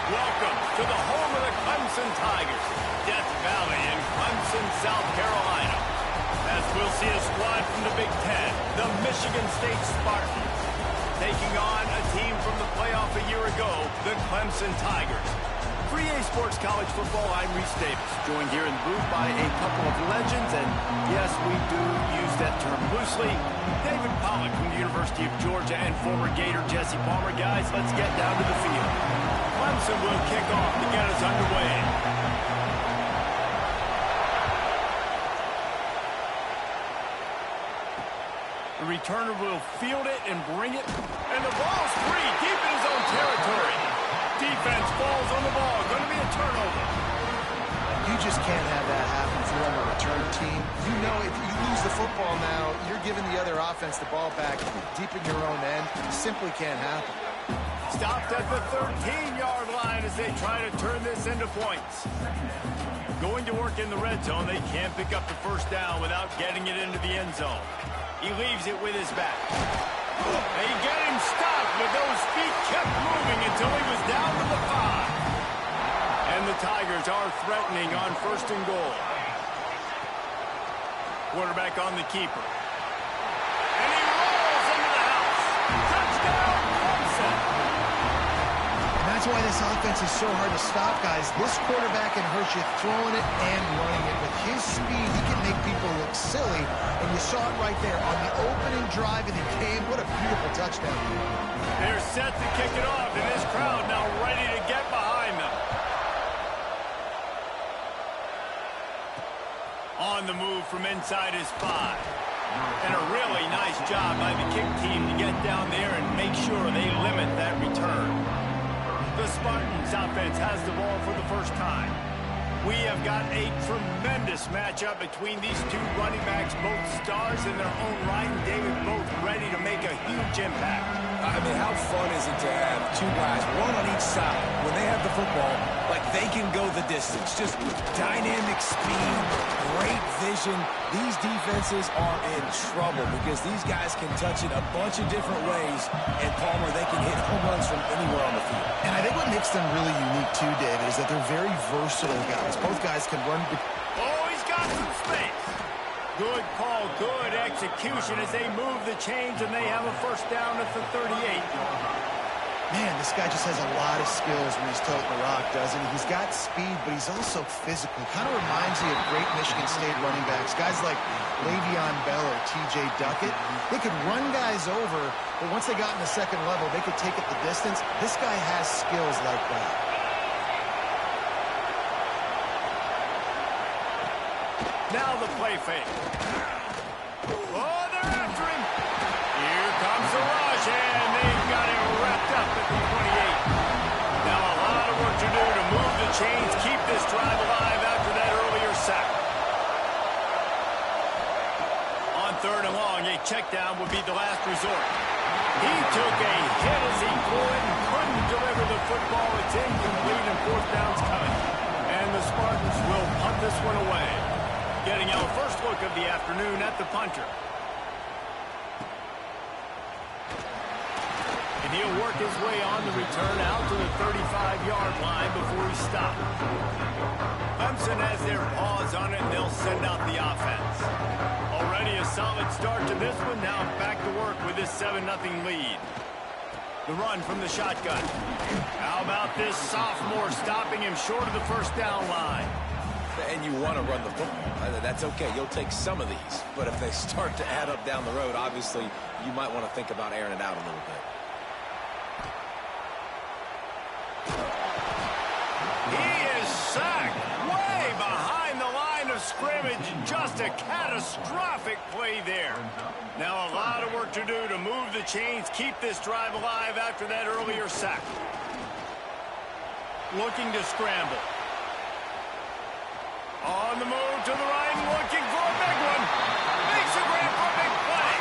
Welcome to the home of the Clemson Tigers, Death Valley in Clemson, South Carolina. As we'll see a squad from the Big Ten, the Michigan State Spartans, taking on a team from the playoff a year ago, the Clemson Tigers. For EA Sports College Football, I'm Reese Davis, joined here in the booth by a couple of legends, and yes, we do use that term loosely. David Pollack from the University of Georgia and former Gator Jesse Palmer. Guys, let's get down to the field. Clemson will kick off to get us underway. The returner will field it and bring it, and the ball's free, deep in his own territory. Defense falls on the ball. Going to be a turnover. You just can't have that happen if you're on the return team. You know if you lose the football now, you're giving the other offense the ball back deep in your own end. It simply can't happen. Stopped at the 13-yard line as they try to turn this into points. Going to work in the red zone. They can't pick up the first down without getting it into the end zone. He leaves it with his back. They get him stopped, but those feet kept moving until he was down to the 5. And the Tigers are threatening on 1st and goal. Quarterback on the keeper. And he rolls into the house. Touchdown, Clemson. And that's why this offense is so hard to stop, guys. This quarterback can hurt you throwing it and running it. With his speed, he can make people look silly. And you saw it right there on the opening drive, and he came. What a beautiful touchdown. They're set to kick it off, and this crowd now ready to get behind them. On the move from inside his 5. And a really nice job by the kick team to get down there and make sure they limit that return. The Spartans offense has the ball for the first time. We have got a tremendous matchup between these two running backs, both stars in their own right, and David both ready to make a huge impact. I mean, how fun is it to have two guys, one on each side, when they have the football, like they can go the distance. Just dynamic speed, great vision. These defenses are in trouble because these guys can touch it a bunch of different ways, and Palmer, they can hit home runs from anywhere on the field. And I think what makes them really unique, too, David, is that they're very versatile guys. Both guys can run. Oh, he's got some space. Good call, good execution as they move the chains, and they have a first down at the 38. Man, this guy just has a lot of skills when he's toting the rock, doesn't he? He's got speed, but he's also physical. Kind of reminds me of great Michigan State running backs. Guys like Le'Veon Bell or T.J. Duckett. They could run guys over, but once they got in the second level, they could take it the distance. This guy has skills like that. Now the play fake. Oh, they're after him. Here comes the rush, and they've got him wrapped up at the 28. Now a lot of work to do to move the chains, keep this drive alive after that earlier sack. On 3rd and long, a check down would be the last resort. He took a hit as he threw it and couldn't deliver the football. It's incomplete and 4th down's coming. And the Spartans will punt this one away. Getting our first look of the afternoon at the punter. And he'll work his way on the return out to the 35-yard line before he stops. Clemson has their paws on it, and they'll send out the offense. Already a solid start to this one. Now back to work with this 7-0 lead. The run from the shotgun. How about this sophomore stopping him short of the first down line? And you want to run the football. That's okay. You'll take some of these. But if they start to add up down the road, obviously, you might want to think about airing it out a little bit. He is sacked way behind the line of scrimmage. Just a catastrophic play there. Now a lot of work to do to move the chains, keep this drive alive after that earlier sack. Looking to scramble. On the move to the right, looking for a big one. Makes a great for a big play.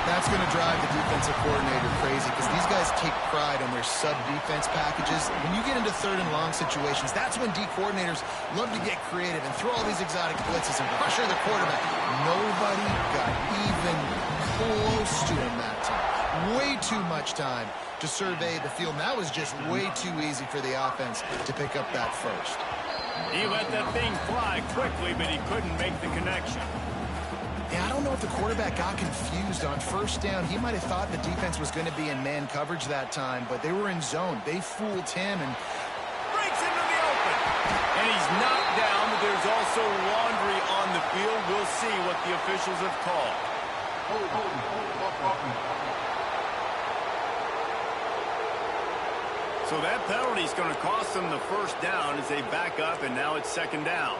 That's going to drive the defensive coordinator crazy because these guys take pride on their sub-defense packages. When you get into 3rd and long situations, that's when D coordinators love to get creative and throw all these exotic blitzes and pressure the quarterback. Nobody got even close to him that time. Way too much time to survey the field. And that was just way too easy for the offense to pick up that first. He let that thing fly quickly, but he couldn't make the connection. Yeah, I don't know if the quarterback got confused on first down. He might have thought the defense was going to be in man coverage that time, but they were in zone. They fooled him and breaks into the open. And he's knocked down, but there's also laundry on the field. We'll see what the officials have called. So that penalty is going to cost them the first down as they back up, and now it's second down.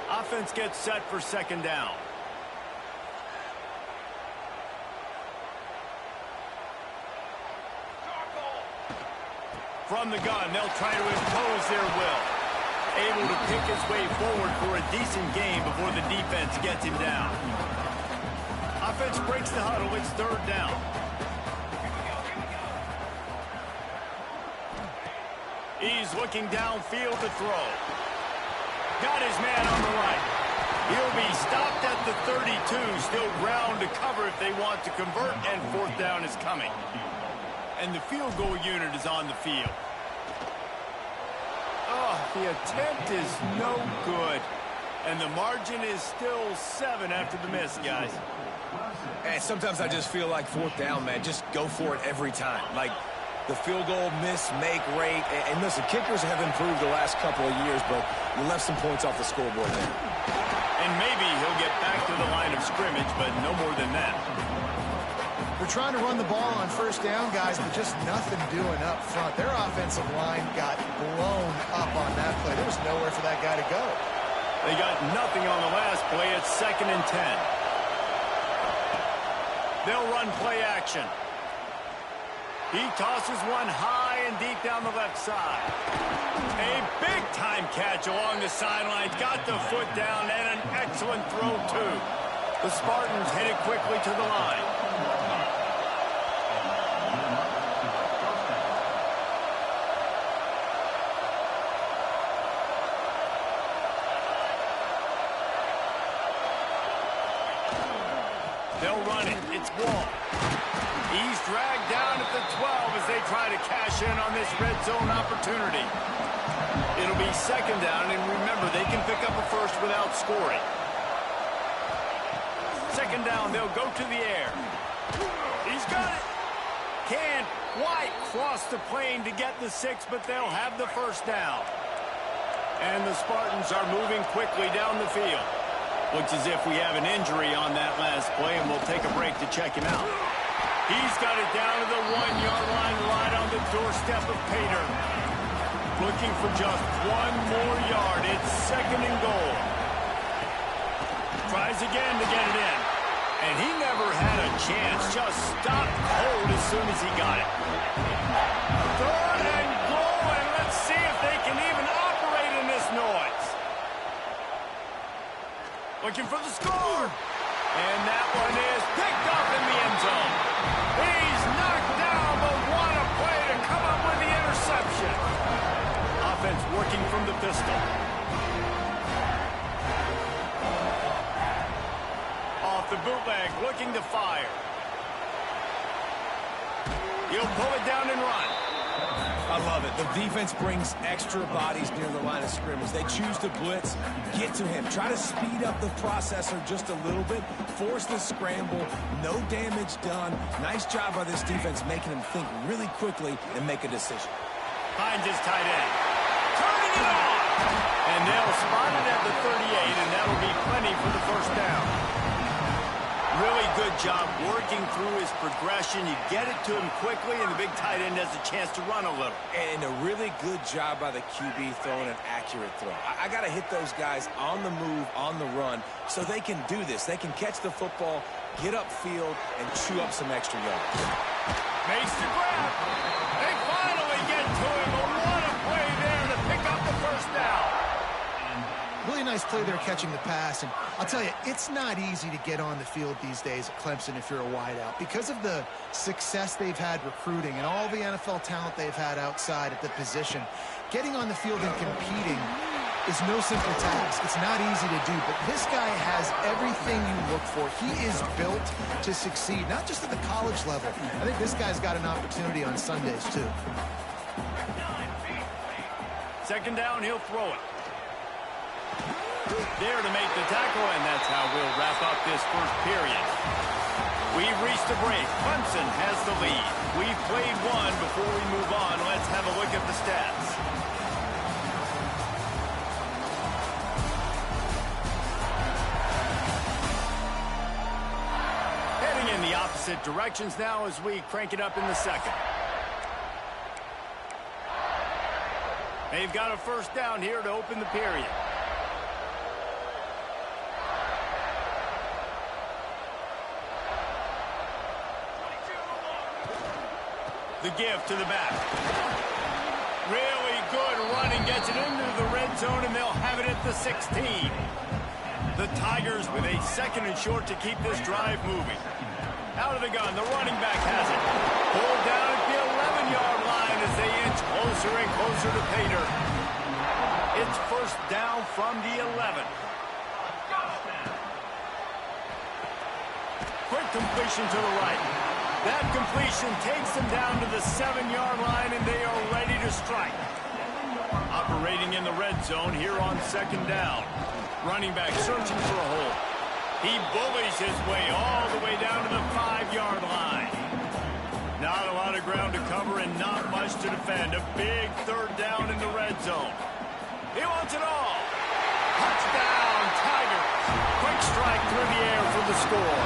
Offense gets set for second down. From the gun, they'll try to impose their will. Able to pick his way forward for a decent game before the defense gets him down. Offense breaks the huddle. It's third down. He's looking downfield to throw. Got his man on the right. He'll be stopped at the 32. Still ground to cover if they want to convert, and fourth down is coming. And the field goal unit is on the field. Oh, the attempt is no good. And the margin is still 7 after the miss, guys. And sometimes I just feel like fourth down, man. Just go for it every time. Like the field goal miss-make rate. And listen, kickers have improved the last couple of years, but you left some points off the scoreboard there. And maybe he'll get back to the line of scrimmage, but no more than that. They're trying to run the ball on first down, guys, but just nothing doing up front. Their offensive line got blown up on that play. There was nowhere for that guy to go. They got nothing on the last play. It's 2nd and 10. They'll run play action. He tosses one high and deep down the left side. A big-time catch along the sidelines. Got the foot down and an excellent throw, too. The Spartans hit it quickly to the line. They'll run it. It's Wall. He's dragged down at the 12 as they try to cash in on this red zone opportunity. It'll be second down, and remember, they can pick up a first without scoring. Second down, they'll go to the air. He's got it. Can't quite cross the plane to get the 6, but they'll have the first down. And the Spartans are moving quickly down the field. Looks as if we have an injury on that last play, and we'll take a break to check him out. He's got it down to the 1-yard line, right on the doorstep of Pater. Looking for just one more yard. It's 2nd and goal. Tries again to get it in. And he never had a chance. Just stopped cold as soon as he got it. 3rd and goal, and let's see if they can even operate in this noise. Looking for the score. And that one is picked up in the end zone. He's knocked down, but what a play to come up with the interception. Offense working from the pistol. Off the bootleg, looking to fire. He'll pull it down and run. I love it. The defense brings extra bodies near the line of scrimmage. They choose to blitz, get to him, try to speed up the processor just a little bit, force the scramble, no damage done. Nice job by this defense making him think really quickly and make a decision. Finds his tight end. Turning it on! And they'll spot it at the 38, and that'll be plenty for the first down. Really good job working through his progression. You get it to him quickly, and the big tight end has a chance to run a little. And a really good job by the QB throwing an accurate throw. I got to hit those guys on the move, on the run, so they can do this. They can catch the football, get upfield, and chew up some extra yards. Makes the grab. They finally get to him, but what a play there to pick up the first down. Really nice play there catching the pass. And I'll tell you, it's not easy to get on the field these days at Clemson if you're a wideout. Because of the success they've had recruiting and all the NFL talent they've had outside at the position, getting on the field and competing is no simple task. It's not easy to do, but this guy has everything you look for. He is built to succeed, not just at the college level. I think this guy's got an opportunity on Sundays, too. Second down, he'll throw it. There to make the tackle, and that's how we'll wrap up this first period. We've reached a break. Clemson has the lead. We've played one. Before we move on, let's have a look at the stats. Heading in the opposite directions now as we crank it up in the second. They've got a first down here to open the period. The give to the back. Really good running, gets it into the red zone, and they'll have it at the 16. The Tigers with a second and short to keep this drive moving. Out of the gun, the running back has it. Pulled down at the 11-yard line as they inch closer and closer to pay dirt. It's first down from the 11. Quick completion to the right. That completion takes them down to the 7-yard line, and they are ready to strike. Operating in the red zone here on second down. Running back searching for a hole. He bullies his way all the way down to the 5-yard line. Not a lot of ground to cover and not much to defend. A big third down in the red zone. He wants it all. Touchdown, Tigers. Quick strike through the air for the score.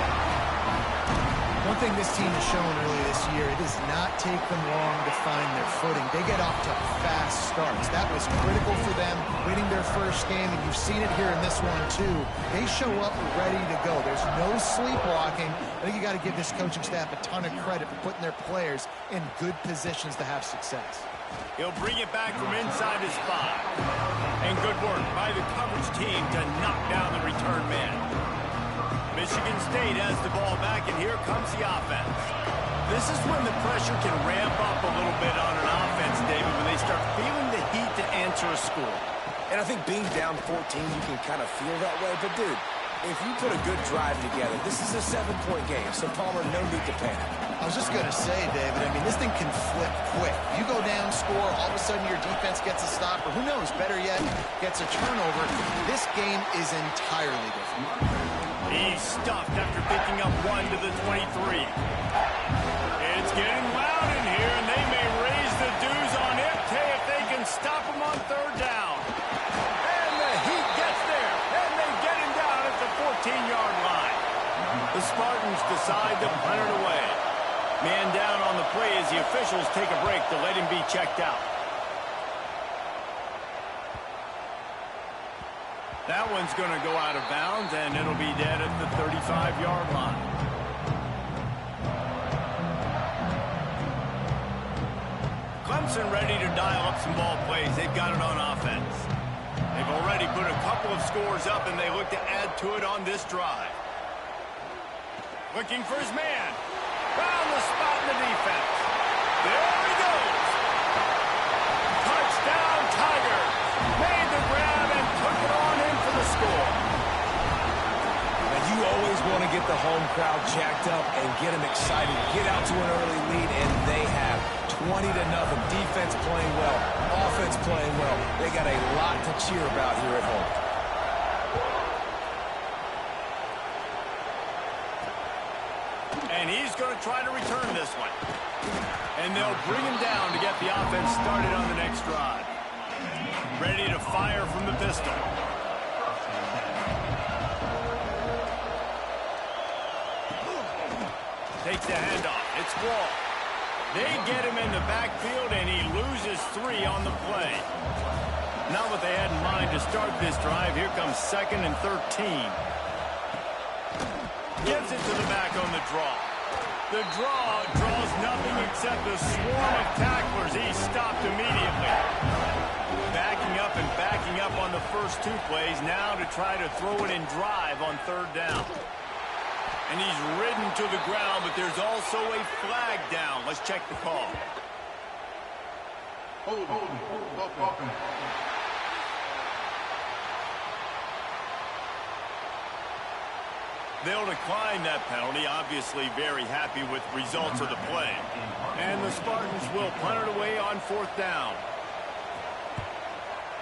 One thing this team has shown earlier this year, it does not take them long to find their footing. They get off to fast starts. That was critical for them, winning their first game, and you've seen it here in this one, too. They show up ready to go. There's no sleepwalking. I think you got to give this coaching staff a ton of credit for putting their players in good positions to have success. He'll bring it back from inside his 5. And good work by the coverage team to knock down the return man. Michigan State has the ball back, and here comes the offense. This is when the pressure can ramp up a little bit on an offense, David, when they start feeling the heat to answer a score. And I think being down 14, you can kind of feel that way. But, dude, if you put a good drive together, this is a 7-point game, so Palmer, no need to panic. I was just going to say, David, I mean, this thing can flip quick. You go down, score, all of a sudden your defense gets a stop, or who knows, better yet, gets a turnover. This game is entirely different. He's stuffed after picking up 1 to the 23. It's getting loud in here, and they may raise the dues on MK if they can stop him on third down. And the Heat gets there, and they get him down at the 14-yard line. The Spartans decide to punt it away. Man down on the play as the officials take a break to let him be checked out. That one's going to go out of bounds, and it'll be dead at the 35-yard line. Clemson ready to dial up some ball plays. They've got it on offense. They've already put a couple of scores up, and they look to add to it on this drive. Looking for his man. Found the spot in the defense. There he goes. Touchdown, Tigers. Made the grab and took it on in for the score. And you always want to get the home crowd jacked up and get them excited. Get out to an early lead, and they have 20-0. Defense playing well. Offense playing well. They got a lot to cheer about here at home. And he's going to try to return this one. And they'll bring him down to get the offense started on the next drive. Ready to fire from the pistol. Takes the handoff. It's Wall. They get him in the backfield, and he loses 3 on the play. Not what they had in mind to start this drive. Here comes 2nd and 13. Gives it to the back on the draw. The draw draws nothing except a swarm of tacklers. He's stopped immediately. Backing up and backing up on the first 2 plays. Now to try to throw it and drive on third down. And he's ridden to the ground, but there's also a flag down. Let's check the call. They'll decline that penalty, obviously very happy with results of the play. And the Spartans will punt it away on 4th down.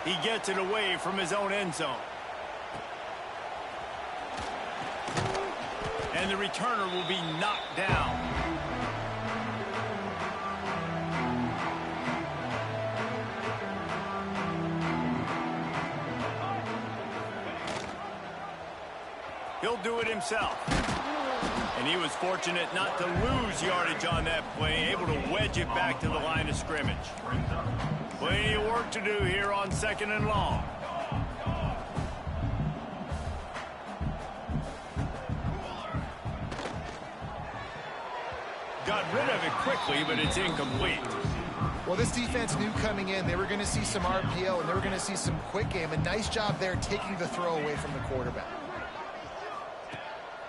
He gets it away from his own end zone. And the returner will be knocked down. He'll do it himself. And he was fortunate not to lose yardage on that play, able to wedge it back to the line of scrimmage. Plenty of work to do here on 2nd and long. Got rid of it quickly, but it's incomplete. Well, this defense knew coming in they were going to see some RPO and they were going to see some quick game. A nice job there taking the throw away from the quarterback.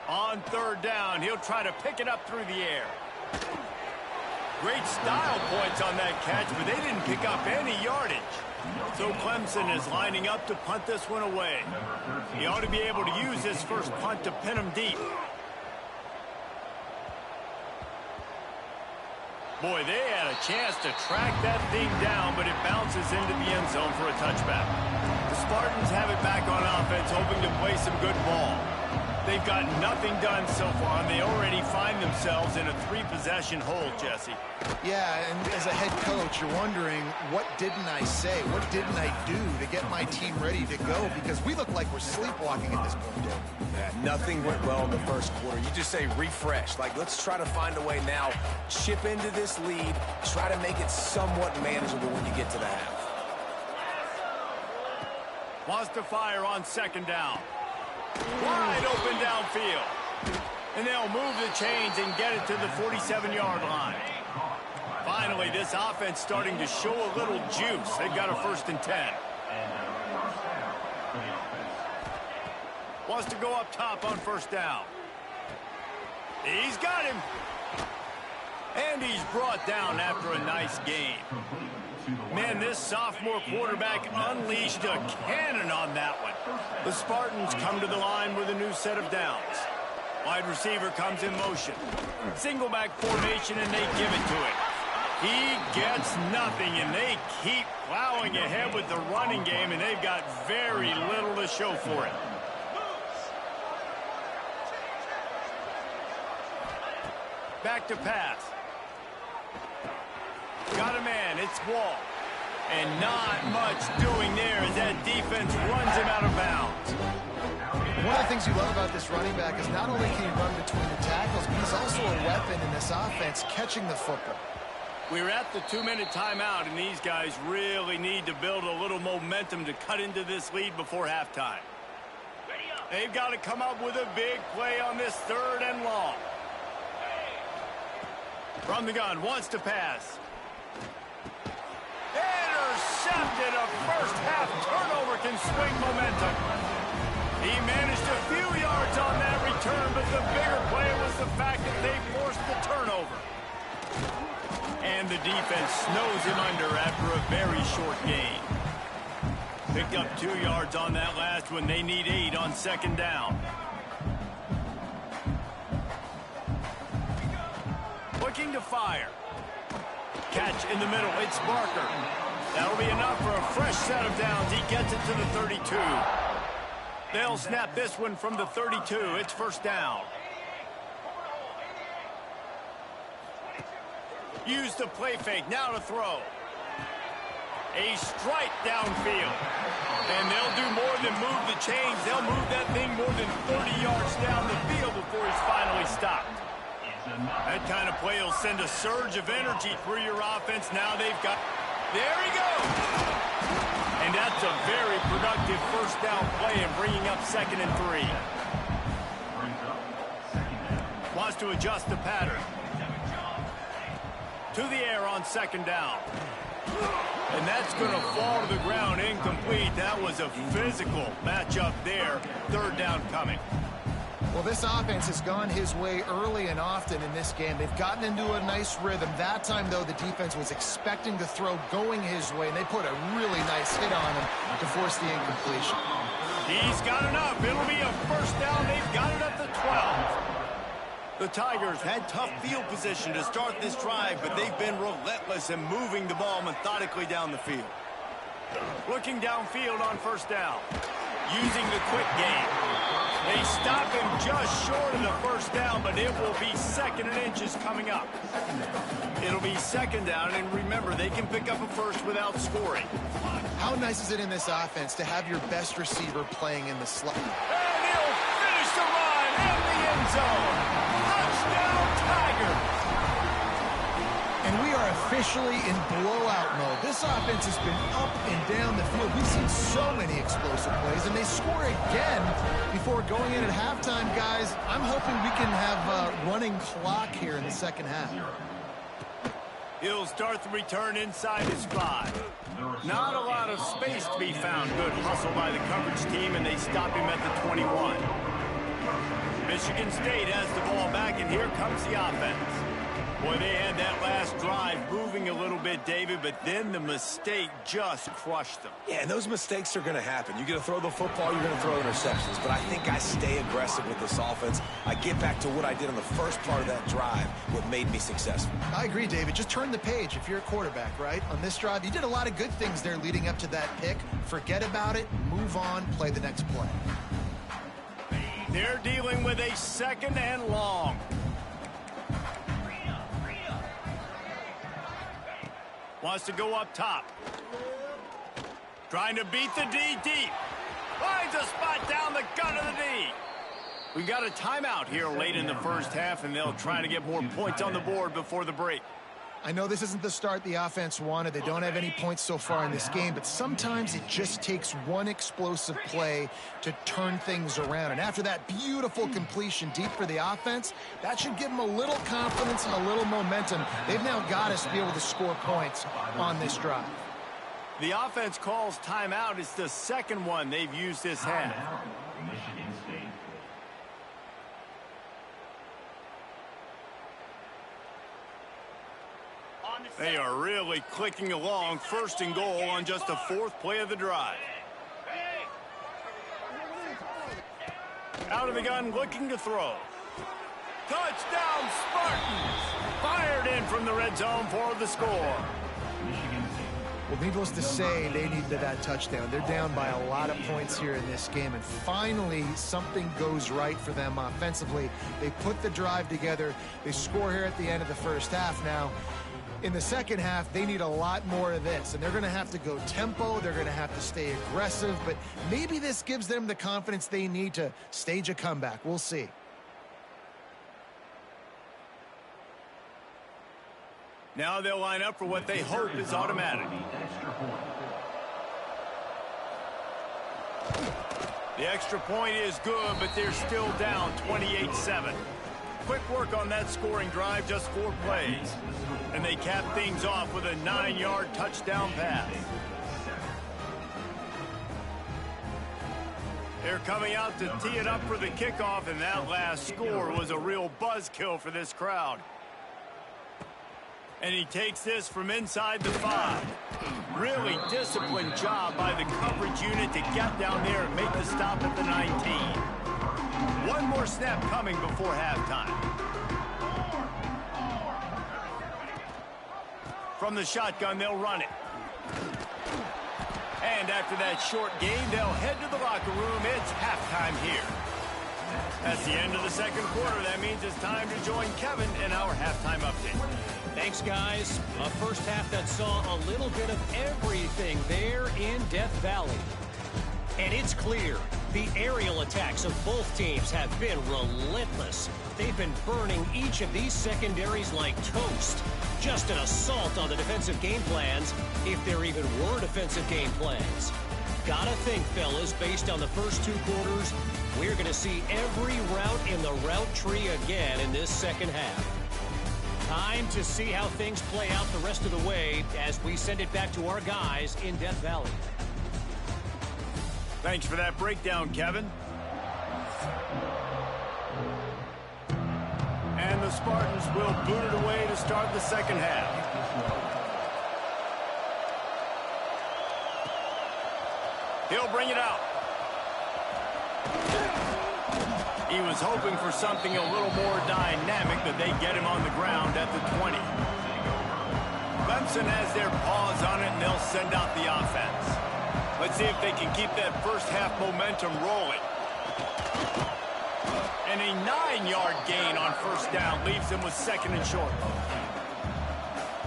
On 3rd down, he'll try to pick it up through the air. Great style points on that catch, but they didn't pick up any yardage. So Clemson is lining up to punt this one away. He ought to be able to use this first punt to pin him deep. Boy, they had a chance to track that thing down, but it bounces into the end zone for a touchback. The Spartans have it back on offense, hoping to play some good ball. They've got nothing done so far, and they already find themselves in a 3-possession hole, Jesse. Yeah, and as a head coach, you're wondering, what didn't I say? What didn't I do to get my team ready to go? Because we look like we're sleepwalking at this point, Dave. Yeah, nothing went well in the first quarter. You just say refresh. Like, let's try to find a way now. Chip into this lead. Try to make it somewhat manageable when you get to the half. Wants to fire on 2nd down. Wide open downfield. And they'll move the chains and get it to the 47-yard line. Finally, this offense starting to show a little juice. They've got a 1st and 10. Wants to go up top on 1st down. He's got him. And he's brought down after a nice gain. Man, this sophomore quarterback unleashed a cannon on that one. The Spartans come to the line with a new set of downs. Wide receiver comes in motion. Single back formation, and they give it to him. He gets nothing, and they keep plowing ahead with the running game, and they've got very little to show for it. Back to pass. Got a man, it's Wall. And not much doing there as that defense runs him out of bounds. One of the things you love about this running back is not only can he run between the tackles, but he's also a weapon in this offense, catching the football. We're at the 2-minute timeout, and these guys really need to build a little momentum to cut into this lead before halftime. They've got to come up with a big play on this 3rd and long. From the gun, wants to pass. Intercepted. A first-half turnover can swing momentum. He managed a few yards on that return, but the bigger play was the fact that they forced the turnover. And the defense snows him under after a very short gain. Picked up 2 yards on that last one. They need 8 on 2nd down. Looking to fire. Catch in the middle. It's Barker. That'll be enough for a fresh set of downs. He gets it to the 32. They'll snap this one from the 32. It's 1st down. Use the play fake. Now to throw. A strike downfield. And they'll do more than move the chains. They'll move that thing more than 30 yards down the field before he's finally stopped. That kind of play will send a surge of energy through your offense. Now they've got... There he goes! And that's a very productive 1st down play and bringing up 2nd and 3. Wants to adjust the pattern. To the air on 2nd down. And that's going to fall to the ground incomplete. That was a physical matchup there. 3rd down coming. Well, this offense has gone his way early and often in this game. They've gotten into a nice rhythm. That time, though, the defense was expecting the throw going his way, and they put a really nice hit on him to force the incompletion. He's got enough. It'll be a first down. They've got it at the 12. The Tigers had tough field position to start this drive, but they've been relentless in moving the ball methodically down the field. Looking downfield on first down. Using the quick game. They stop him just short of the first down, but it will be 2nd and inches coming up. It'll be 2nd down, and remember, they can pick up a first without scoring. How nice is it in this offense to have your best receiver playing in the slot? And he'll finish the run in the end zone. Touchdown, Tigers! And we are officially in blowout mode. This offense has been up and down the field. We've seen so many explosive plays, and they score again before going in at halftime, guys. I'm hoping we can have a running clock here in the second half. He'll start the return inside his 5. Not a lot of space to be found. Good hustle by the coverage team, and they stop him at the 21. Michigan State has the ball back, and here comes the offense. Boy, they had that last drive moving a little bit, David, but then the mistake just crushed them. Yeah, and those mistakes are going to happen. You're going to throw the football, you're going to throw interceptions. But I think I stay aggressive with this offense. I get back to what I did on the first part of that drive, what made me successful. I agree, David. Just turn the page if you're a quarterback, right? On this drive, you did a lot of good things there leading up to that pick. Forget about it, move on, play the next play. They're dealing with a 2nd and long. Wants to go up top. Trying to beat the D deep. Finds a spot down the gut of the D. We got a timeout here late in the first half, and they'll try to get more points on the board before the break. I know this isn't the start the offense wanted. They don't have any points so far in this game, but sometimes it just takes one explosive play to turn things around. And after that beautiful completion deep for the offense, that should give them a little confidence and a little momentum. They've now got us to be able to score points on this drive. The offense calls timeout. It's the 2nd one they've used this half. They are really clicking along. 1st and goal on just the 4th play of the drive. Out of the gun, looking to throw. Touchdown, Spartans! Fired in from the red zone for the score. Well, needless to say, they needed that touchdown. They're down by a lot of points here in this game, and finally something goes right for them offensively. They put the drive together. They score here at the end of the first half. Now, in the second half, they need a lot more of this, and they're going to have to go tempo. They're going to have to stay aggressive, but maybe this gives them the confidence they need to stage a comeback. We'll see. Now they'll line up for what they hope is automatic. The extra point is good, but they're still down 28-7. Quick work on that scoring drive, just 4 plays. And they cap things off with a 9-yard touchdown pass. They're coming out to tee it up for the kickoff, and that last score was a real buzzkill for this crowd. And he takes this from inside the 5. Really disciplined job by the coverage unit to get down there and make the stop at the 19. One more snap coming before halftime. From the shotgun, they'll run it. And after that short gain, they'll head to the locker room. It's halftime here. That's the end of the 2nd quarter. That means it's time to join Kevin in our halftime update. Thanks, guys. A first half that saw a little bit of everything there in Death Valley. And it's clear, the aerial attacks of both teams have been relentless. They've been burning each of these secondaries like toast. Just an assault on the defensive game plans, if there even were defensive game plans. Gotta think, fellas, based on the first 2 quarters, we're going to see every route in the route tree again in this second half. Time to see how things play out the rest of the way as we send it back to our guys in Death Valley. Thanks for that breakdown, Kevin. And the Spartans will boot it away to start the second half. He'll bring it out. He was hoping for something a little more dynamic, but they get him on the ground at the 20. Clemson has their paws on it, and they'll send out the offense. Let's see if they can keep that first half momentum rolling. And a 9-yard gain on first down leaves them with second and short.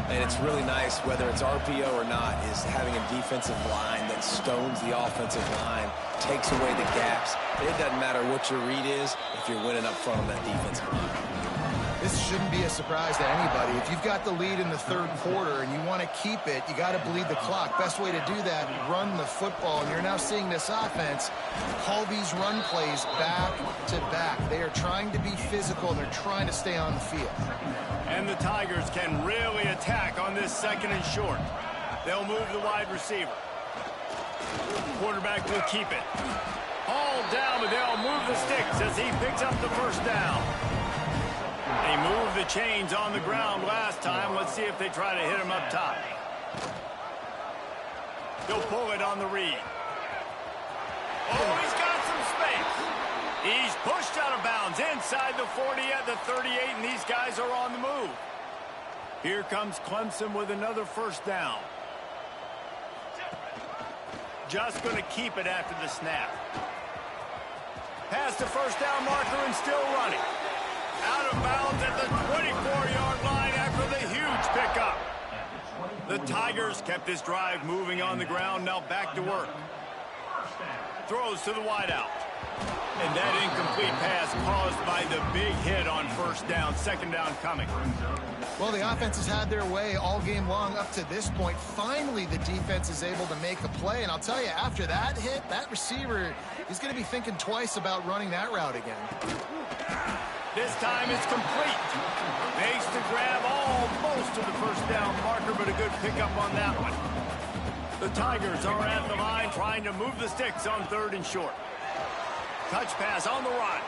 And it's really nice, whether it's RPO or not, is having a defensive line that stones the offensive line, takes away the gaps. It doesn't matter what your read is if you're winning up front on that defensive line. This shouldn't be a surprise to anybody. If you've got the lead in the third quarter and you want to keep it, you got to bleed the clock. Best way to do that, run the football. And you're now seeing this offense call these run plays back to back. They are trying to be physical, and they're trying to stay on the field. And the Tigers can really attack on this second and short. They'll move the wide receiver. Quarterback will keep it. All down, but they'll move the sticks as he picks up the first down. They moved the chains on the ground last time. Let's see if they try to hit him up top. They'll pull it on the read. Oh, he's got some space. He's pushed out of bounds inside the 40 at the 38, and these guys are on the move. Here comes Clemson with another first down. Just going to keep it after the snap. Past the first down marker and still running. Out of bounds at the 24-yard line after the huge pickup. The Tigers kept this drive moving on the ground, now back to work. Throws to the wideout. And that incomplete pass caused by the big hit on first down, second down coming. Well, the offense has had their way all game long up to this point. Finally, the defense is able to make a play. And I'll tell you, after that hit, that receiver is going to be thinking twice about running that route again. This time it's complete. Makes the grab almost to the first down marker, but a good pickup on that one. The Tigers are at the line trying to move the sticks on third and short. Touch pass on the run.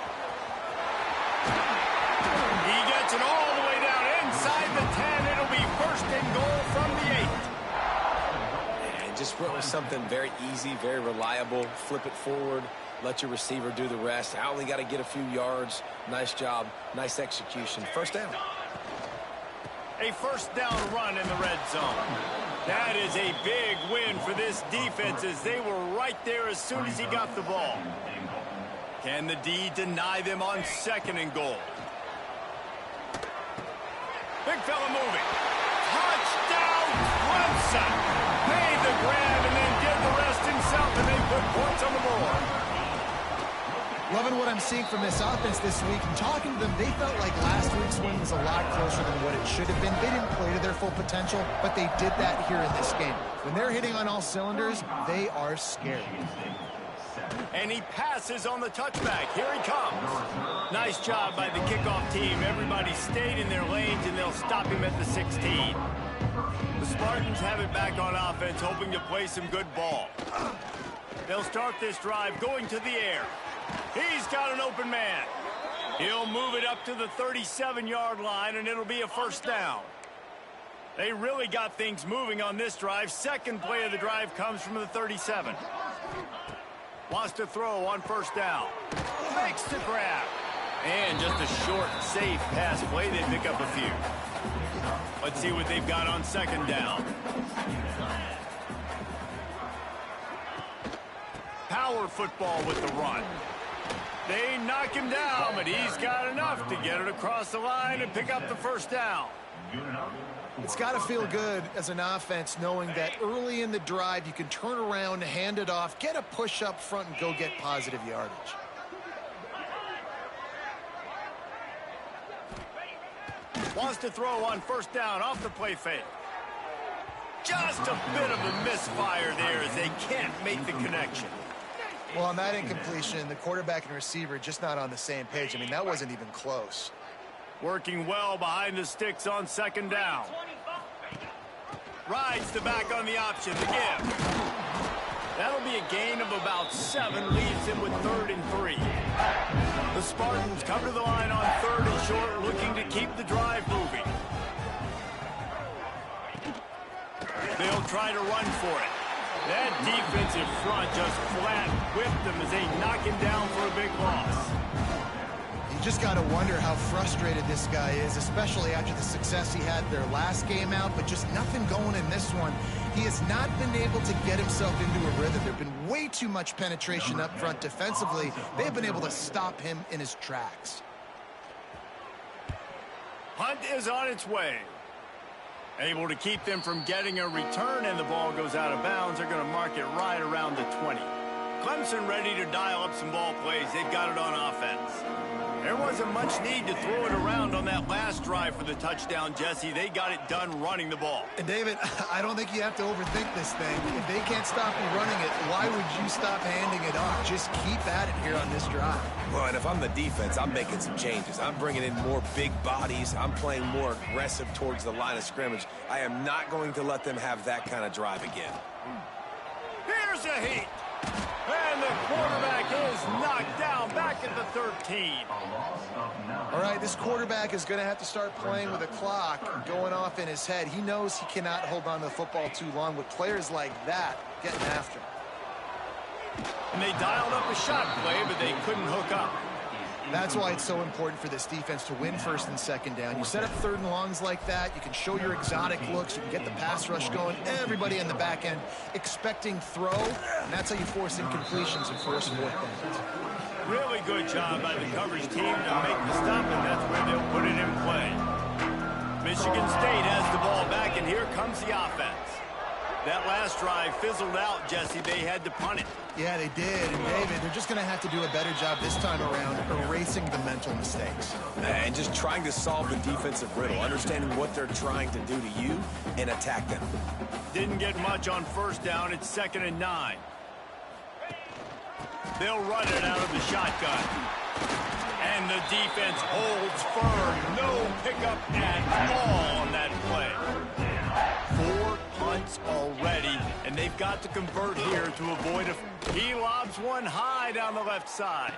He gets it all the way down inside the 10. It'll be first and goal from the 8. And just went with something very easy, very reliable. Flip it forward. Let your receiver do the rest. I only got to get a few yards. Nice job. Nice execution. First down. A first down run in the red zone. That is a big win for this defense as they were right there as soon as he got the ball. Can the D deny them on second and goal? Big fella moving. Touchdown, Clemson. Made the grab and then did the rest himself, and they put points on the board. Loving what I'm seeing from this offense this week. And talking to them, they felt like last week's win was a lot closer than what it should have been. They didn't play to their full potential, but they did that here in this game. When they're hitting on all cylinders, they are scary. And he passes on the touchback. Here he comes. Nice job by the kickoff team. Everybody stayed in their lanes, and they'll stop him at the 16. The Spartans have it back on offense, hoping to play some good ball. They'll start this drive going to the air. He's got an open man. He'll move it up to the 37-yard line, and it'll be a first down. They really got things moving on this drive. Second play of the drive comes from the 37. Wants to throw on first down. Makes the grab. And just a short, safe pass play. They pick up a few. Let's see what they've got on second down. Power football with the run. They knock him down, but he's got enough to get it across the line and pick up the first down. It's got to feel good as an offense knowing that early in the drive you can turn around, hand it off, get a push up front, and go get positive yardage. Wants to throw on first down off the play fake. Just a bit of a misfire there as they can't make the connection. Well, on that incompletion, the quarterback and receiver just not on the same page. I mean, that wasn't even close. Working well behind the sticks on second down. Rides the back on the option, the give. That'll be a gain of about 7, leaves him with 3rd and 3. The Spartans come to the line on 3rd and short, looking to keep the drive moving. They'll try to run for it. That defensive front just flat whipped them as they knock him down for a big loss. Just got to wonder how frustrated this guy is, especially after the success he had their last game out, but just nothing going in this one. He has not been able to get himself into a rhythm. There's been way too much penetration up front defensively. They've been able to stop him in his tracks. Punt is on its way. Able to keep them from getting a return, and the ball goes out of bounds. They're going to mark it right around the 20. Clemson ready to dial up some ball plays. They've got it on offense. There wasn't much need to throw it around on that last drive for the touchdown, Jesse. They got it done running the ball. And David, I don't think you have to overthink this thing. If they can't stop you running it, why would you stop handing it off? Just keep at it here on this drive. Well, and if I'm the defense, I'm making some changes. I'm bringing in more big bodies. I'm playing more aggressive towards the line of scrimmage. I am not going to let them have that kind of drive again. Here's a heat. And the quarterback is knocked down back at the 13. All right, this quarterback is going to have to start playing with a clock going off in his head. He knows he cannot hold on to the football too long with players like that getting after him. And they dialed up a shot play, but they couldn't hook up. That's why it's so important for this defense to win first and second down. You set up third and longs like that, you can show your exotic looks, you can get the pass rush going, everybody in the back end expecting throw, and that's how you force incompletions and force fourth downs. Really good job by the coverage team to make the stop, and that's where they'll put it in play. Michigan State has the ball back, and here comes the offense. That last drive fizzled out, Jesse. They had to punt it. Yeah, they did. And, David, they're just going to have to do a better job this time around erasing the mental mistakes. And just trying to solve the defensive riddle, understanding what they're trying to do to you and attack them. Didn't get much on first down. It's 2nd and 9. They'll run it out of the shotgun. And the defense holds firm. No pickup at all on that play. 4 punts already, and they've got to convert here to avoid a... He lobs one high down the left side.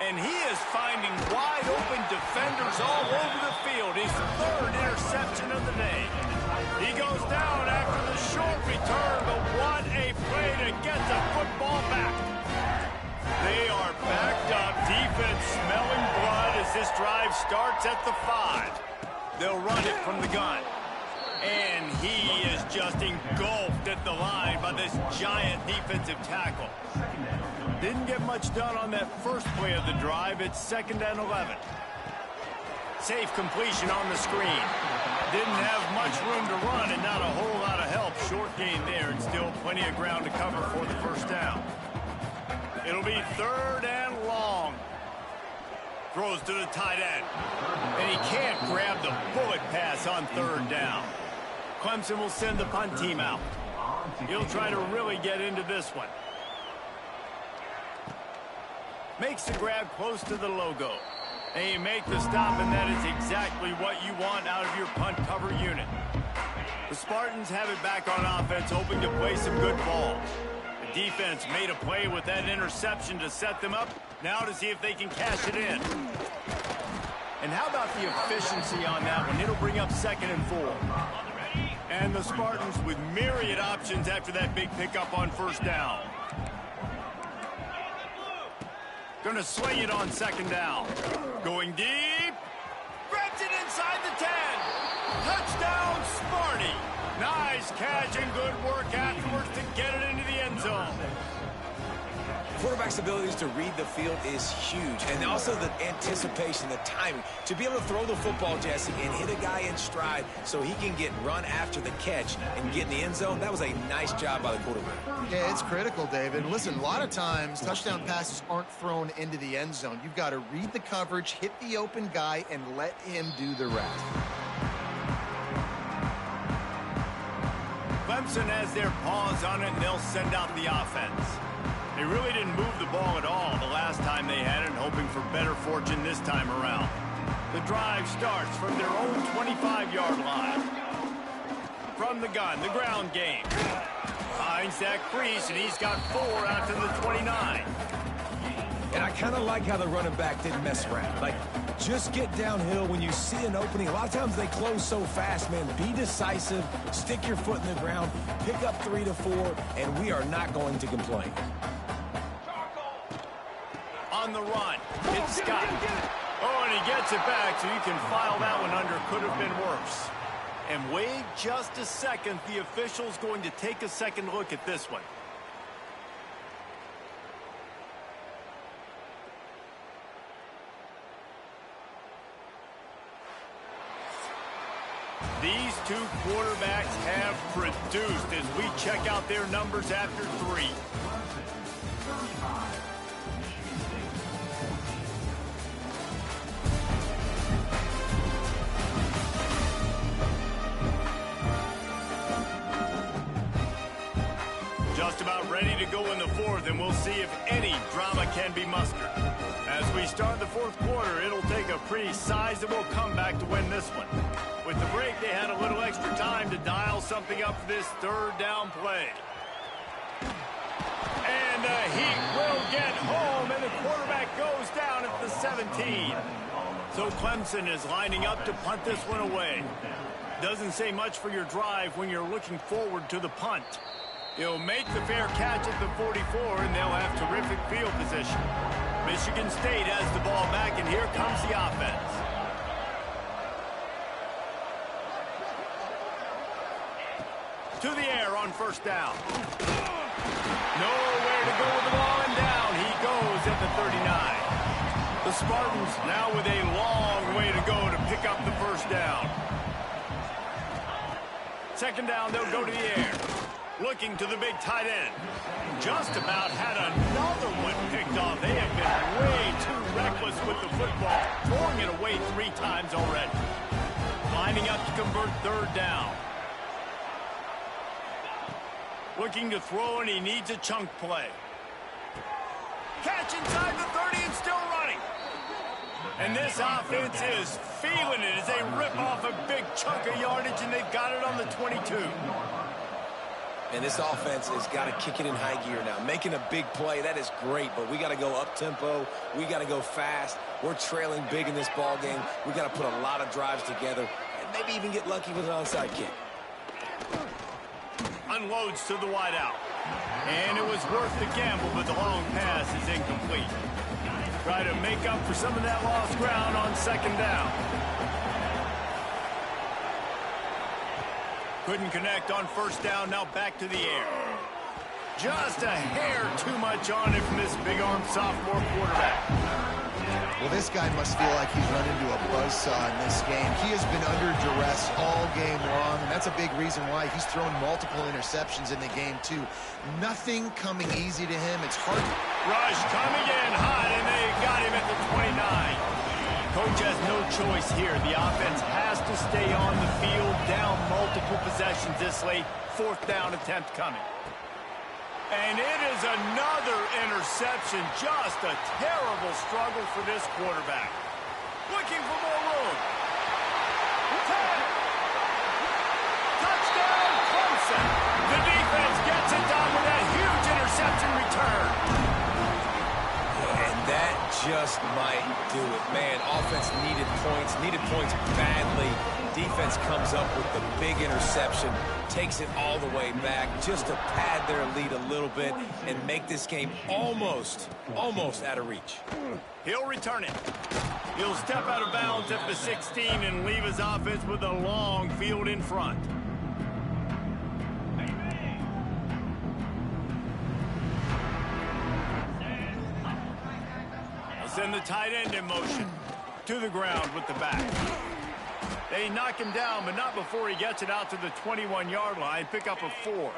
And he is finding wide open defenders all over the field. His 3rd interception of the day. He goes down after the short return, but what a play to get the football back. They are backed up, defense smelling blood as this drive starts at the 5. They'll run it from the gun. And he is just engulfed at the line by this giant defensive tackle. Didn't get much done on that first play of the drive. It's 2nd and 11. Safe completion on the screen. Didn't have much room to run and not a whole lot of help. Short gain there and still plenty of ground to cover for the first down. It'll be 3rd and long. Throws to the tight end. And he can't grab the bullet pass on 3rd down. Clemson will send the punt team out. He'll try to really get into this one. Makes the grab close to the logo. And you make the stop, and that is exactly what you want out of your punt cover unit. The Spartans have it back on offense, hoping to play some good ball. The defense made a play with that interception to set them up. Now to see if they can cash it in. And how about the efficiency on that one? It'll bring up 2nd and 4. And the Spartans with myriad options after that big pickup on first down. Going to sling it on 2nd down. Going deep. Grabs it inside the 10. Touchdown, Sparty. Nice catch and good work afterwards to get it into the end zone. Quarterback's abilities to read the field is huge, and also the anticipation, the timing. To be able to throw the football, Jesse, and hit a guy in stride so he can get run after the catch and get in the end zone, that was a nice job by the quarterback. Yeah, it's critical, David. Listen, a lot of times touchdown passes aren't thrown into the end zone. You've got to read the coverage, hit the open guy, and let him do the rest. Clemson has their paws on it, and they'll send out the offense. They really didn't move the ball at all the last time they had it, and hoping for better fortune this time around. The drive starts from their own 25-yard line. From the gun, the ground game. Finds that crease, and he's got 4 out to the 29. And I kind of like how the running back didn't mess around. Like, just get downhill when you see an opening. A lot of times they close so fast, man. Be decisive, stick your foot in the ground, pick up 3 to 4, and we are not going to complain. On the run, it's Scott. Oh, and he gets it back, so you can file that one under. Could have been worse. And wait just a second. The official's going to take a second look at this one. These two quarterbacks have produced as we check out their numbers after 3. Just about ready to go in the 4th, and we'll see if any drama can be mustered. As we start the 4th quarter, it'll take a pretty sizable comeback to win this one. With the break, they had a little extra time to dial something up for this 3rd down play. And the Heat will get home, and the quarterback goes down at the 17. So Clemson is lining up to punt this one away. Doesn't say much for your drive when you're looking forward to the punt. He'll make the fair catch at the 44, and they'll have terrific field position. Michigan State has the ball back, and here comes the offense. To the air on 1st down. Nowhere to go with the ball, and down he goes at the 39. The Spartans now with a long way to go to pick up the 1st down. 2nd down, they'll go to the air. Looking to the big tight end. Just about had another one picked off. They have been way too reckless with the football, throwing it away 3 times already. Lining up to convert 3rd down. Looking to throw, and he needs a chunk play. Catch inside the 30 and still running. And this offense is feeling it as they rip off a big chunk of yardage, and they've got it on the 22. And this offense has got to kick it in high gear now. Making a big play, that is great, but we got to go up-tempo. We got to go fast. We're trailing big in this ball game. We got to put a lot of drives together and maybe even get lucky with an onside kick. Unloads to the wideout. And it was worth the gamble, but the long pass is incomplete. Try to make up for some of that lost ground on 2nd down. Couldn't connect on 1st down, now back to the air. Just a hair too much on it from this big-armed sophomore quarterback. Well, this guy must feel like he's run into a buzzsaw in this game. He has been under duress all game long, and that's a big reason why he's thrown multiple interceptions in the game, too. Nothing coming easy to him. It's hard. Rush coming in hot, and they got him at the 29. Coach has no choice here. The offense has to stay on the field, down multiple possessions this late. 4th down attempt coming. And it is another interception. Just a terrible struggle for this quarterback. Looking for more room. 10. Touchdown, Clemson. The defense gets it done with that huge interception return. And that just might do it. Man, offense needed points badly. Defense comes up with the big interception, takes it all the way back just to pad their lead a little bit and make this game almost out of reach. He'll return it. He'll step out of bounds at the 16 and leave his offense with a long field in front. Send the tight end in motion. To the ground with the back. They knock him down, but not before he gets it out to the 21-yard line. Pick up a 4.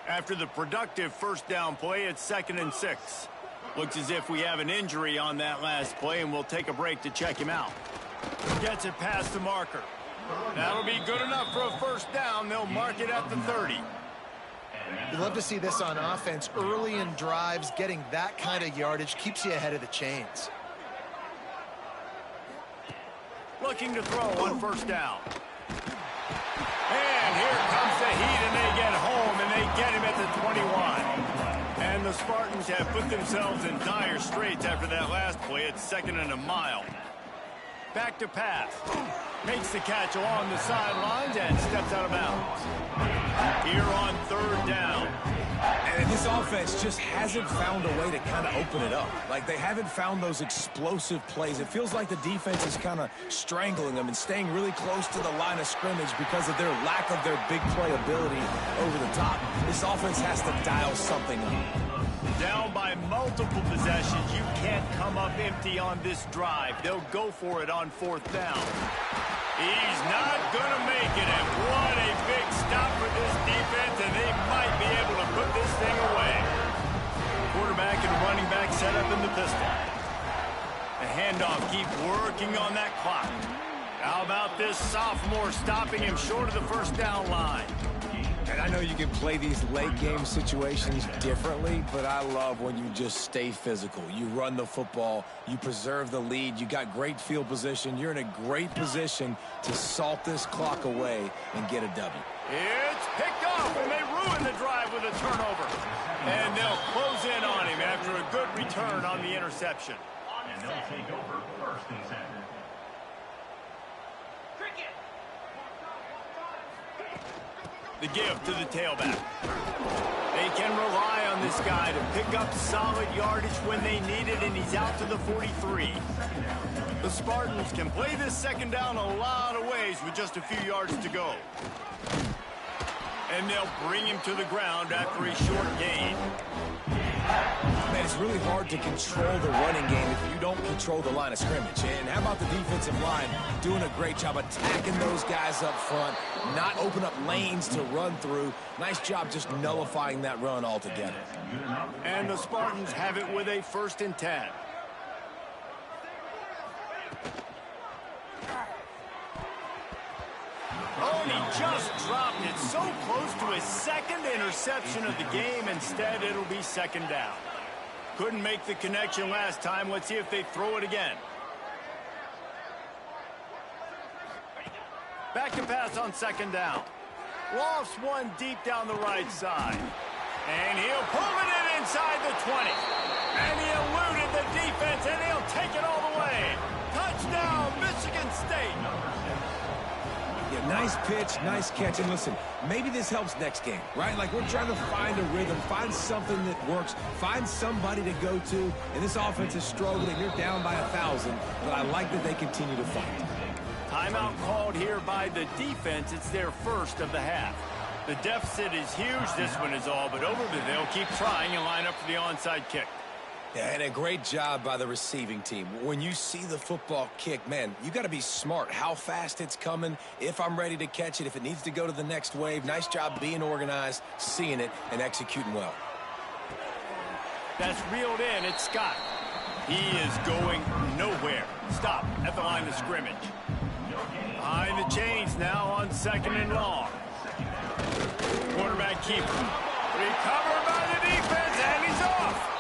After the productive 1st down play, it's 2nd and 6. Looks as if we have an injury on that last play, and we'll take a break to check him out. Gets it past the marker. That'll be good enough for a 1st down. They'll mark it at the 30. You love to see this on offense. Early in drives, getting that kind of yardage keeps you ahead of the chains. Looking to throw on 1st down. And here comes the Heat, and they get home, and they get him at the 21. And the Spartans have put themselves in dire straits after that last play. It's 2nd and a mile. Back to pass. Makes the catch along the sidelines and steps out of bounds. Here on 3rd down. And this offense just hasn't found a way to kind of open it up. Like, they haven't found those explosive plays. It feels like the defense is kind of strangling them and staying really close to the line of scrimmage because of their lack of their big play ability over the top. This offense has to dial something up. Down by multiple possessions, you can't come up empty on this drive. They'll go for it on 4th down. He's not going to make it, and what a big stop for this defense, and they might be able to put this thing away. Quarterback and running back set up in the pistol. The handoff, keep working on that clock. How about this sophomore stopping him short of the 1st down line? And I know you can play these late-game situations differently, but I love when you just stay physical. You run the football, you preserve the lead, you got great field position. You're in a great position to salt this clock away and get a W. It's picked off, and they ruin the drive with a turnover. And they'll close in on him after a good return on the interception. And they'll take over 1st and 10. The give to the tailback. They can rely on this guy to pick up solid yardage when they need it, and he's out to the 43. The Spartans can play this 2nd down a lot of ways with just a few yards to go. And they'll bring him to the ground after a short gain. Man, it's really hard to control the running game if you don't control the line of scrimmage. And how about the defensive line doing a great job attacking those guys up front, not open up lanes to run through. Nice job just nullifying that run altogether. And the Spartans have it with a 1st and 10. Oh, and he just dropped it so close to his 2nd interception of the game. Instead, it'll be 2nd down. Couldn't make the connection last time. Let's see if they throw it again. Back to pass on 2nd down. Lofts one deep down the right side. And he'll pull it in inside the 20. And he eluded the defense, and he'll take it all the way. Touchdown, Michigan State. Yeah, nice pitch, nice catch. And listen, maybe this helps next game, right? Like, we're trying to find a rhythm, find something that works, find somebody to go to. And this offense is struggling. You're down by 1,000, but I like that they continue to fight. Timeout called here by the defense. It's their 1st of the half. The deficit is huge. This one is all but over, but they'll keep trying and line up for the onside kick. Yeah, and a great job by the receiving team. When you see the football kick, man, you got to be smart. How fast it's coming, if I'm ready to catch it, if it needs to go to the next wave. Nice job being organized, seeing it, and executing well. That's reeled in. It's Scott. He is going nowhere. Stop at the line of scrimmage. Behind the chains now on 2nd and long. Quarterback keeper. Recovered by the defense, and he's off.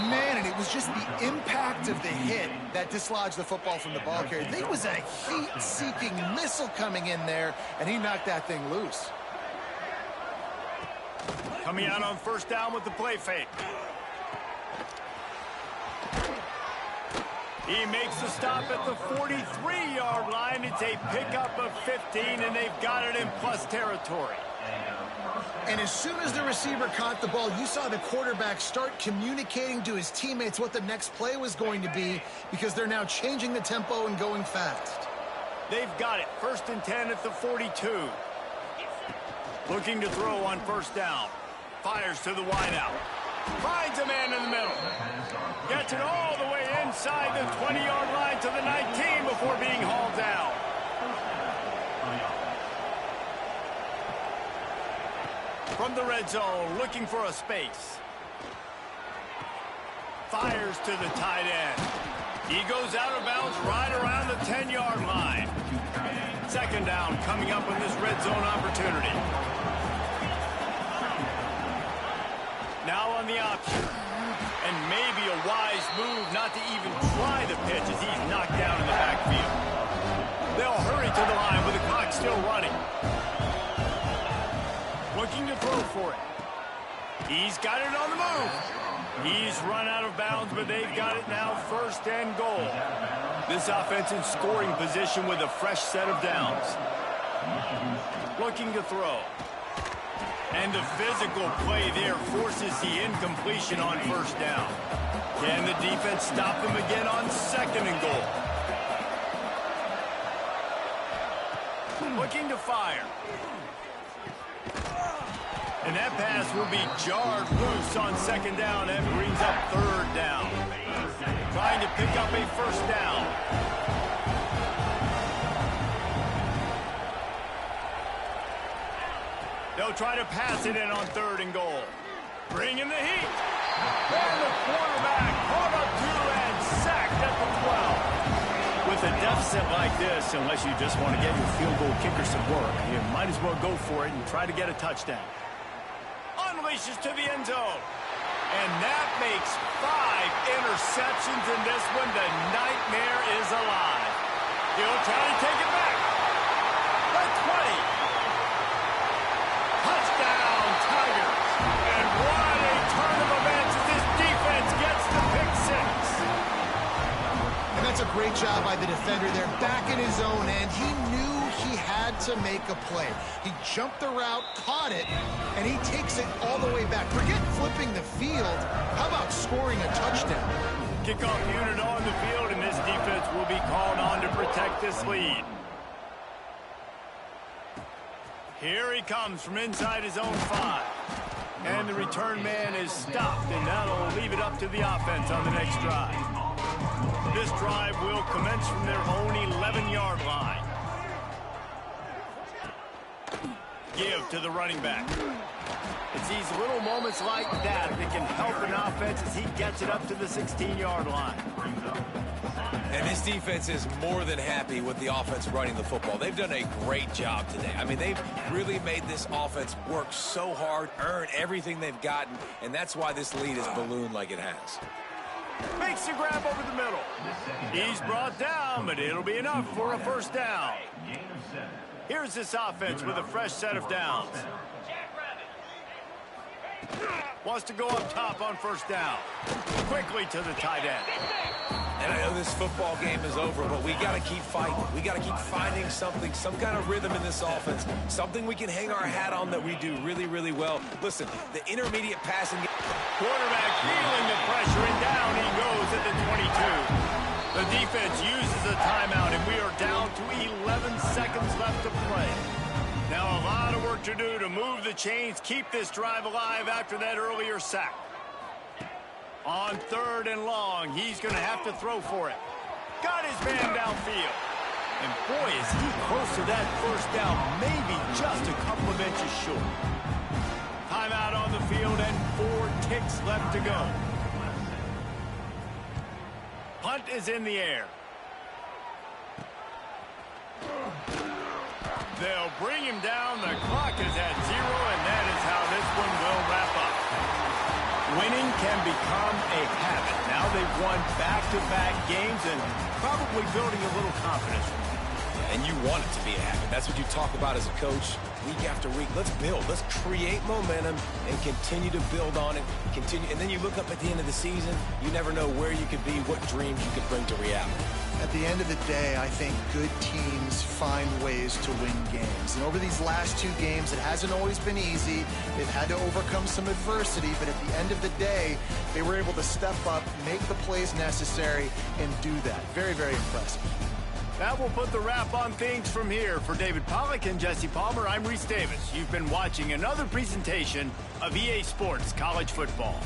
Man, and it was just the impact of the hit that dislodged the football from the ball carrier. There was a heat-seeking missile coming in there, and he knocked that thing loose. Coming out on 1st down with the play fake. He makes the stop at the 43-yard line. It's a pickup of 15, and they've got it in plus territory. And as soon as the receiver caught the ball, you saw the quarterback start communicating to his teammates what the next play was going to be, because they're now changing the tempo and going fast. They've got it. 1st and 10 at the 42. Looking to throw on 1st down. Fires to the wideout. Finds a man in the middle. Gets it all the way inside the 20-yard line to the 19 before being hauled down. From the red zone, looking for a space. Fires to the tight end. He goes out of bounds right around the 10-yard line. 2nd down coming up on this red zone opportunity. Now on the option. And maybe a wise move not to even try the pitch as he's knocked down in the backfield. They'll hurry to the line with the clock still running. Looking to throw for it. He's got it on the move. He's run out of bounds, but they've got it now 1st and goal. This offense in scoring position with a fresh set of downs. Looking to throw. And the physical play there forces the incompletion on first down. Can the defense stop them again on second and goal? Looking to fire. And that pass will be jarred loose on second down and brings up third down. Trying to pick up a first down. They'll try to pass it in on third and goal. Bring in the heat. And the quarterback caught up to and sacked at the 12. With a deficit like this, unless you just want to get your field goal kicker some work, you might as well go for it and try to get a touchdown. Unleashes to the end zone. And that makes 5 interceptions in this one. The nightmare is alive. He'll try to take it back. The 20. Touchdown, Tigers. And what a turn of events as this defense gets the pick 6. And that's a great job by the defender there, back in his own end. He knew he had to make a play. He jumped the route, caught it, and he takes it all the way back. Forget flipping the field. How about scoring a touchdown? Kickoff unit on the field, and this defense will be called on to protect this lead. Here he comes from inside his own 5. And the return man is stopped, and that'll leave it up to the offense on the next drive. This drive will commence from their own 11-yard line. Give to the running back. It's these little moments like that that can help an offense as he gets it up to the 16-yard line. And this defense is more than happy with the offense running the football. They've done a great job today. I mean, they've really made this offense work so hard, earn everything they've gotten, and that's why this lead has ballooned like it has. Makes the grab over the middle. He's brought down, but it'll be enough for a first down. Here's this offense with a fresh set of downs. Wants to go up top on first down. Quickly to the tight end. And I know this football game is over, but we got to keep fighting. We got to keep finding something, some kind of rhythm in this offense, something we can hang our hat on that we do really, really well. Listen, the intermediate passing game. Quarterback feeling the pressure, and down he goes at the 22. The defense uses a timeout, and we are down to 11 seconds left to play. Now a lot of work to do to move the chains, keep this drive alive after that earlier sack. On third and long, he's going to have to throw for it. Got his man downfield. And boy, is he close to that first down, maybe just a couple of inches short. Timeout on the field and 4 ticks left to go. Punt is in the air. They'll bring him down. The clock is at 0, and that is how this one will wrap up. Winning can become a habit. Now they've won back-to-back games and probably building a little confidence. And you want it to be a habit. That's what you talk about as a coach week after week. Let's build. Let's create momentum and continue to build on it. Continue, and then you look up at the end of the season, you never know where you could be, what dreams you could bring to reality. At the end of the day, I think good teams find ways to win games. And over these last 2 games, it hasn't always been easy. They've had to overcome some adversity, but at the end of the day, they were able to step up, make the plays necessary, and do that. Very, very impressive. That will put the wrap on things from here. For David Pollack and Jesse Palmer, I'm Reese Davis. You've been watching another presentation of EA Sports College Football.